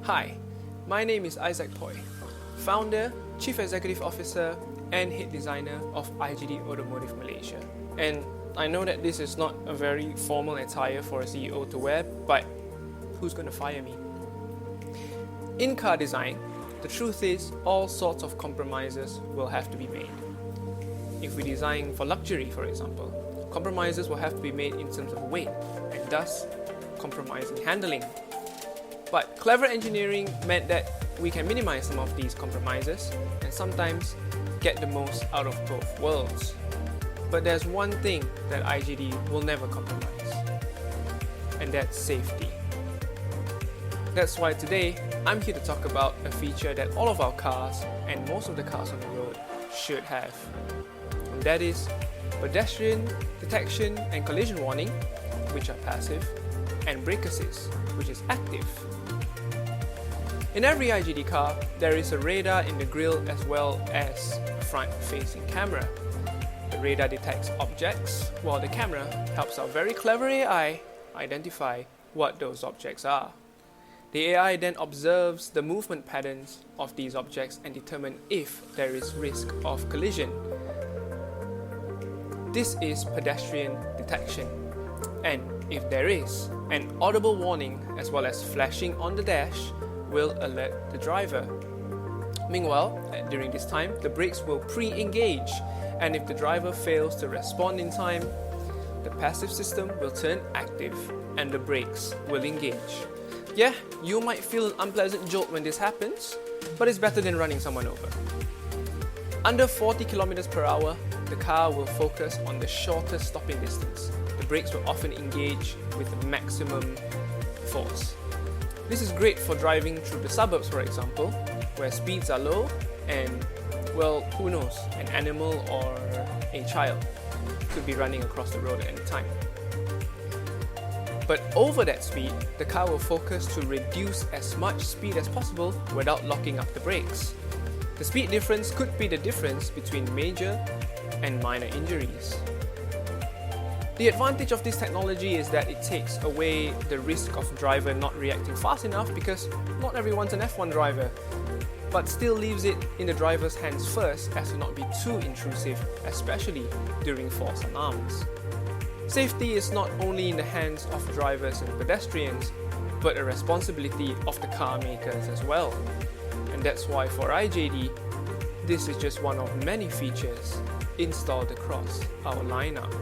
Hi, my name is Isaac Toy, founder, Chief Executive Officer and Head Designer of IJD Automotive Malaysia. And I know that this is not a very formal attire for a CEO to wear, but who's going to fire me? In car design, the truth is all sorts of compromises will have to be made. If we design for luxury, for example, compromises will have to be made in terms of weight and thus compromise in handling. But clever engineering meant that we can minimize some of these compromises and sometimes get the most out of both worlds. But there's one thing that IJD will never compromise, and that's safety. That's why today I'm here to talk about a feature that all of our cars and most of the cars on the road should have. And that is pedestrian detection and collision warning, which are passive, and brake assist, which is active. In every IJD car, there is a radar in the grille as well as a front-facing camera. The radar detects objects, while the camera helps our very clever AI identify what those objects are. The AI then observes the movement patterns of these objects and determines if there is risk of collision. This is pedestrian detection, and if there is, an audible warning as well as flashing on the dash will alert the driver. Meanwhile, during this time, the brakes will pre-engage, and if the driver fails to respond in time, the passive system will turn active and the brakes will engage. Yeah, you might feel an unpleasant jolt when this happens, but it's better than running someone over. Under 40 km per hour, the car will focus on the shortest stopping distance. The brakes will often engage with maximum force. This is great for driving through the suburbs, for example, where speeds are low and, well, who knows, an animal or a child could be running across the road at any time. But over that speed, the car will focus to reduce as much speed as possible without locking up the brakes. The speed difference could be the difference between major and minor injuries. The advantage of this technology is that it takes away the risk of driver not reacting fast enough because not everyone's an F1 driver, but still leaves it in the driver's hands first as to not be too intrusive, especially during false alarms. Safety is not only in the hands of drivers and pedestrians, but a responsibility of the car makers as well. And that's why for IJD, this is just one of many features installed across our lineup.